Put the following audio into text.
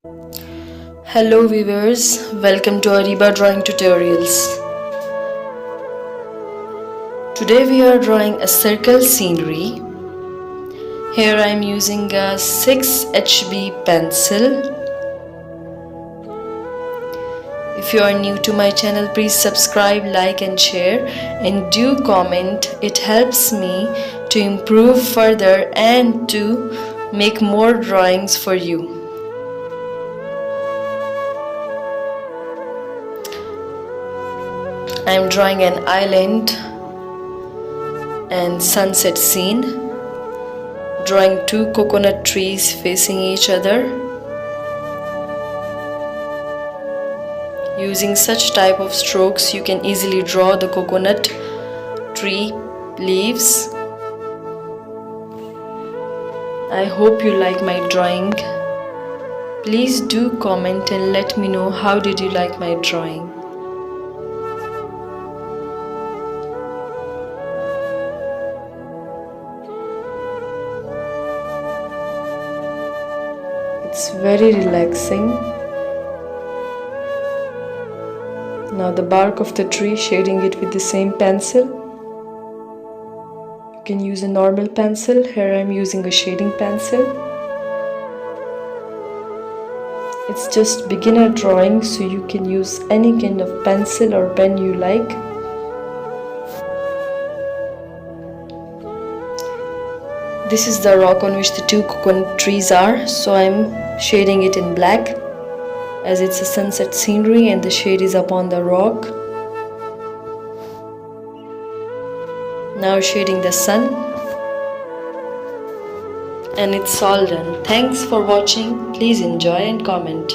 Hello viewers, welcome to Ariba Drawing Tutorials. Today we are drawing a circle scenery. Here I am using a 6HB pencil. If you are new to my channel, please subscribe, like and share, and do comment. It helps me to improve further and to make more drawings for you. I am drawing an island and sunset scene, drawing two coconut trees facing each other. Using such type of strokes, you can easily draw the coconut tree leaves. I hope you like my drawing. Please do comment and let me know how did you like my drawing. It's very relaxing. Now the bark of the tree, shading it with the same pencil. You can use a normal pencil. Here I am using a shading pencil. It's just beginner drawing, so you can use any kind of pencil or pen you like. This is the rock on which the two coconut trees are, so I'm shading it in black as it's a sunset scenery and the shade is upon the rock. Now shading the sun, and it's all done. Thanks for watching. Please enjoy and comment.